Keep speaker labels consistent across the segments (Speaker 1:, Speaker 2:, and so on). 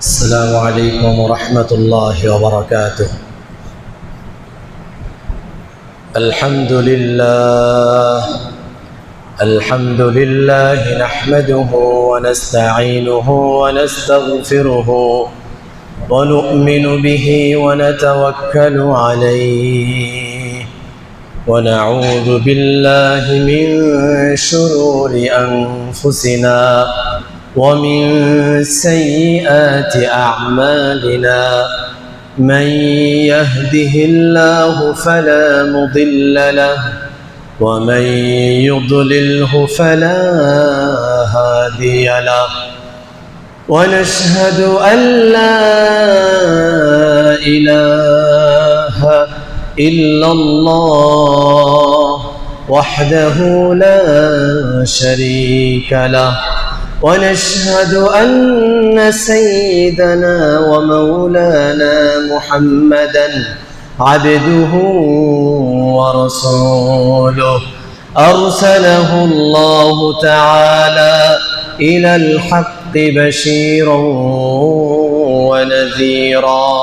Speaker 1: السلام عليكم ورحمة الله وبركاته. الحمد لله نحمده ونستعينه ونستغفره ونؤمن به ونتوكل عليه ونعوذ بالله من شرور أنفسنا ومن سيئات أعمالنا. من يهده الله فلا مضل له ومن يضلله فلا هادي له. ونشهد أن لا إله إلا الله وحده لا شريك له. ونشهد أن سيدنا ومولانا محمدا عبده ورسوله أرسله الله تعالى إلى الحق بشيرا ونذيرا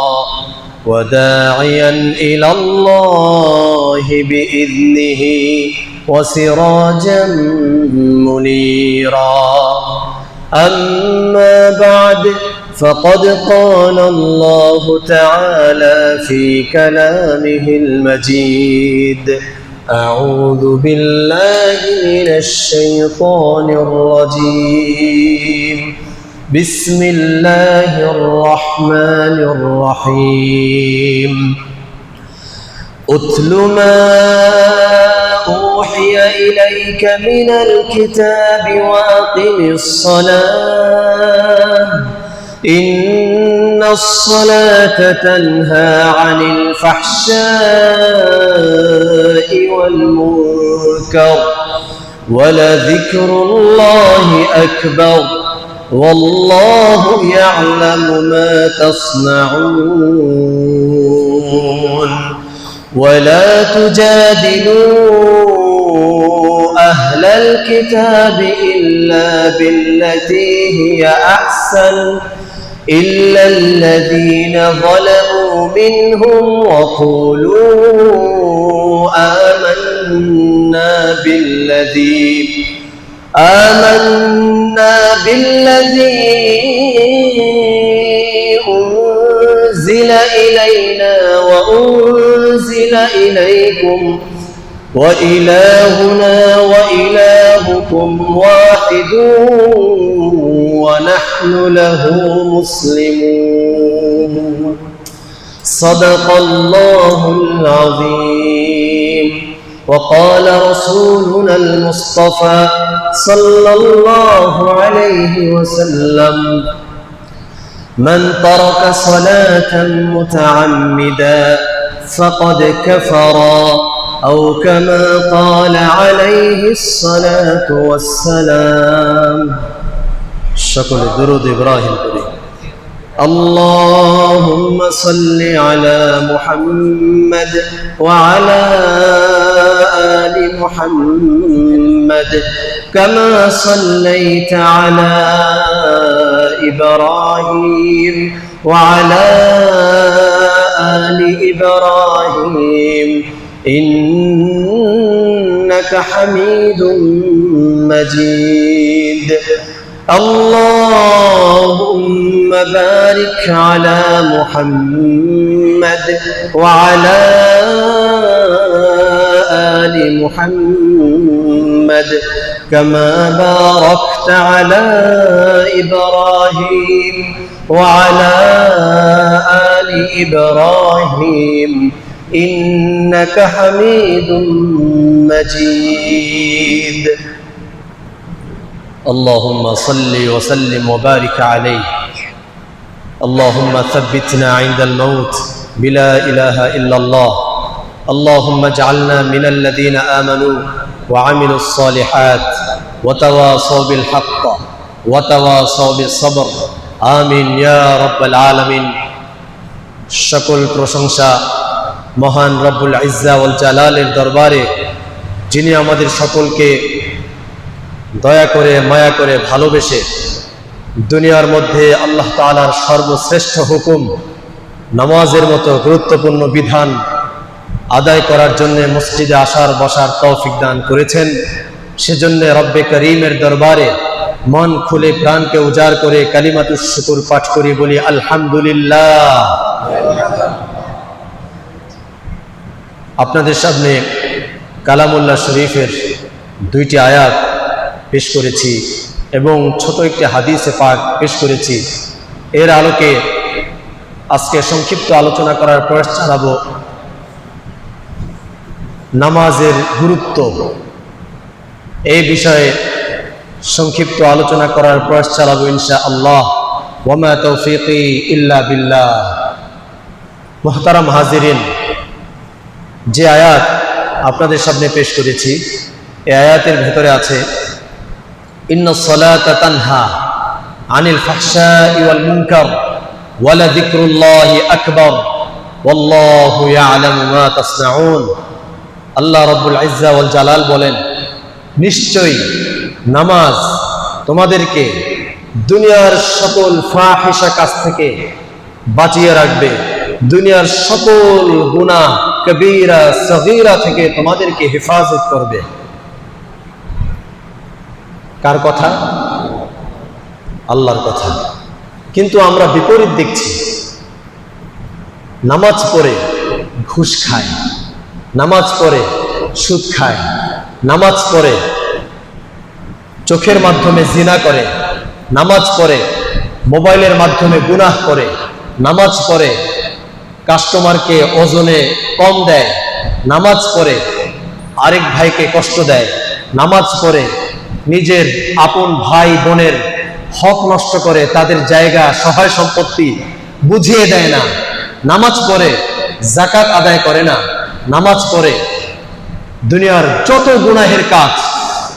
Speaker 1: وداعيا إلى الله بإذنه وسراجا منيرا. أما بعد فقد قال الله تعالى في كلامه المجيد: أعوذ بالله من الشيطان الرجيم. بسم الله الرحمن الرحيم. أتل ما أوحي إليك من الكتاب وأقم الصلاة إن الصلاة تنهى عن الفحشاء والمنكر ولذكر الله أكبر والله يعلم ما تصنعون. ولا تجادلوا أهل الكتاب إلا بالتي هي أحسن إلا الذين ظلموا منهم وقولوا آمنا بالذي أنزل إلينا وأنزل إليكم وإلهنا وإلهكم واحد ونحن له مسلمون. صدق الله العظيم. وقال رسولنا المصطفى صلى الله عليه وسلم: من ترك صلاة متعمدا فقد كفر أو كما قال عليه الصلاة والسلام. شكر درود إبراهيم كريم. اللهم صل على محمد وعلى آل محمد كما صليت على إبراهيم وعلى آل إبراهيم إنك حميد مجيد. اللهم بارك على محمد وعلى آل محمد كما باركت على إبراهيم وعلى آل إبراهيم إنك حميد مجيد. اللهم صل وسلم وبارك عليه. اللهم ثبتنا عند الموت بلا إله إلا الله. اللهم اجعلنا من الذين آمنوا وعملوا الصالحات وتواصوا بالحق وتواصوا بالصبر. آمين يا رب العالمين. সকল প্রশংসা মহান রব্বুল ইজ্জা ওয়াল জালালের দরবারে, যিনি আমাদের সকলকে দয়া করে মায়া করে ভালোবেসে দুনিয়ার মধ্যে আল্লাহ তাআলার সর্বশ্রেষ্ঠ হুকুম নামাজের মতো গুরুত্বপূর্ণ বিধান আদায় করার জন্য মসজিদে আসার বসার তৌফিক দান করেছেন। সেজন্য রব্বে করিমের দরবারে মন খুলে প্রাণকে উজাড় করে কালিমাতুশ শুকর পাঠ করি, বলি আলহামদুলিল্লাহ। আপনাদের সামনে কালামুল্লাহ শরীফের 2টি আয়াত পেশ করেছি এবং ছোট একটি হাদিসে পাক পেশ করেছি। এর আলোকে আজকে সংক্ষিপ্ত আলোচনা করার প্রয়াস চালাবো নামাজের গুরুত্ব। এই বিষয়ে সংক্ষিপ্ত আলোচনা করার প্রয়াস চালাবো ইনশাআল্লাহ। ওয়া মা তৌফিকি ইল্লা বিল্লাহ। মুহতারাম হাজিরিন, যে আয়াত আপনাদের সামনে পেশ করেছি এই আয়াতের ভেতরে আছে ইন্নাস সালাতা তানহা আনিল ফাহশাই ওয়াল মুনকার ওয়া লাযিকরুল্লাহি আকবার ওয়াল্লাহু ইয়ালামু মা তাসনাউন। আল্লাহ রাব্বুল ইজ্জা ওয়াল জালাল বলেন, নিশ্চয়ই নামাজ তোমাদেরকে দুনিয়ার সকল ফাহিশা কাজ থেকে বাঁচিয়ে রাখবে, দুনিয়ার সকল গুনাহ কবিরা সগীরা থেকে তোমাদেরকে হেফাজত করবে। কার কথা? আল্লাহর কথা। কিন্তু আমরা বিপরীত দেখছি, নামাজ পড়ে ঘুষ খায়, নামাজ পড়ে সুদ খায়, নামাজ পড়ে চোখের মাধ্যমে জিনা করে, নামাজ পড়ে মোবাইলের মাধ্যমে গুনাহ করে, নামাজ পড়ে কাস্টমারকে ওজনে কম দেয়, নামাজ পড়ে আরেক ভাইকে কষ্ট দেয়, নামাজ পড়ে নিজের আপন ভাই বোনের হক নষ্ট করে, তাদের জায়গা সহায় সম্পত্তি বুঝিয়ে দেয় না, নামাজ পড়ে যাকাত আদায় করে না, নামাজ পড়ে দুনিয়ার যত গুনাহের কাজ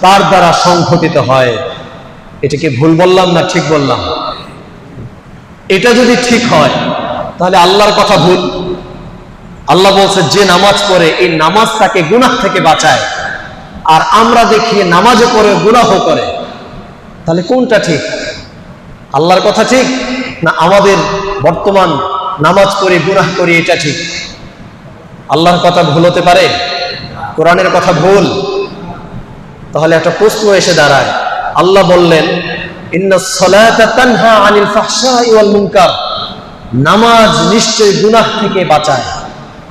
Speaker 1: তার দ্বারা সংঘটিত হয়। এটাকে ভুল বললাম না ঠিক বললাম? এটা যদি ঠিক হয় তাহলে আল্লাহর কথা ভুল। আল্লাহ বলছে যে নামাজ পড়ে এই নামাজ তাকে গুনাহ থেকে বাঁচায়, আর আমরা দেখি নামাজও পড়ে গুনাহ করে। তাহলে কোনটা ঠিক? আল্লাহর কথা ঠিক না আমাদের বর্তমান নামাজ পড়ে গুনাহ করি এটা ঠিক? আল্লাহর কথা ভুল হতে পারে? কোরআনের কথা ভুল? তাহলে একটা প্রশ্ন এসে দাঁড়ায়, আল্লাহ বললেন ইন্নাস সালাতা তানহা আনিল ফাহশাই ওয়াল মুনকার, নামাজ নিশ্চয়ই গুনাহ থেকে বাঁচায়,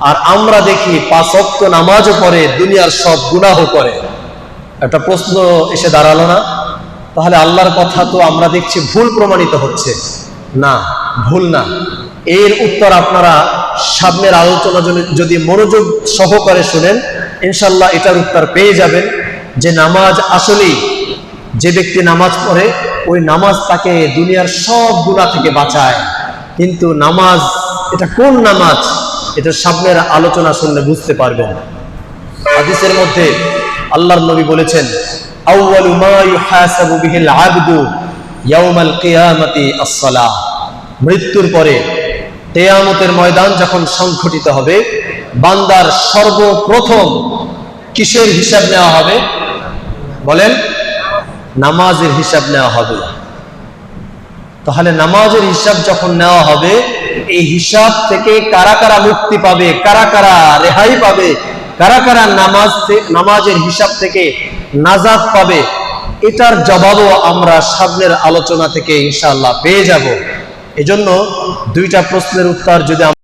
Speaker 1: আর আমরা দেখি 5 ওয়াক্ত নামাজও পড়ে দুনিয়ার সব গুনাহ করে। একটা প্রশ্ন এসে দাঁড়ালো না? তাহলে আল্লাহর কথা তো আমরা দেখছি ভুল প্রমাণিত হচ্ছে না, ভুল না। এর উত্তর আপনারা সামনের আলোচনা যদি মনোযোগ সহকারে শুনেন ইনশাআল্লাহ এটার উত্তর পেয়ে যাবেন যে নামাজ আসলেই যে ব্যক্তি নামাজ পড়ে ওই নামাজ তাকে দুনিয়ার সব গুনাহ থেকে বাঁচায়। কিন্তু নামাজ এটা কোন নামাজ, এটা সামনের আলোচনা শুনলে বুঝতে পারবেন। হাদিসের মধ্যে আল্লাহর নবী বলেছেন আউয়ালু মা ইউহাসাবু বিহিল আবদু ইয়াউমাল কিয়ামাতি আস-সালাহ। মৃত্যুর পরে কিয়ামতের ময়দান যখন সংঘটিত হবে, বান্দার সর্বপ্রথম কিসের হিসাব নেওয়া হবে? বলেন, নামাজের হিসাব নেওয়া হবে। তাহলে নামাজের হিসাব যখন নেওয়া হবে, এই হিসাব থেকে কারা কারা মুক্তি পাবে, কারা কারা রেহাই পাবে, কারা কারা নামাজের হিসাব থেকে নাজাত পাবে, এটার জবাবও আমরা সামনের আলোচনা থেকে ইনশাআল্লাহ পেয়ে যাব। এজন্য 2টা প্রশ্নের উত্তর যদি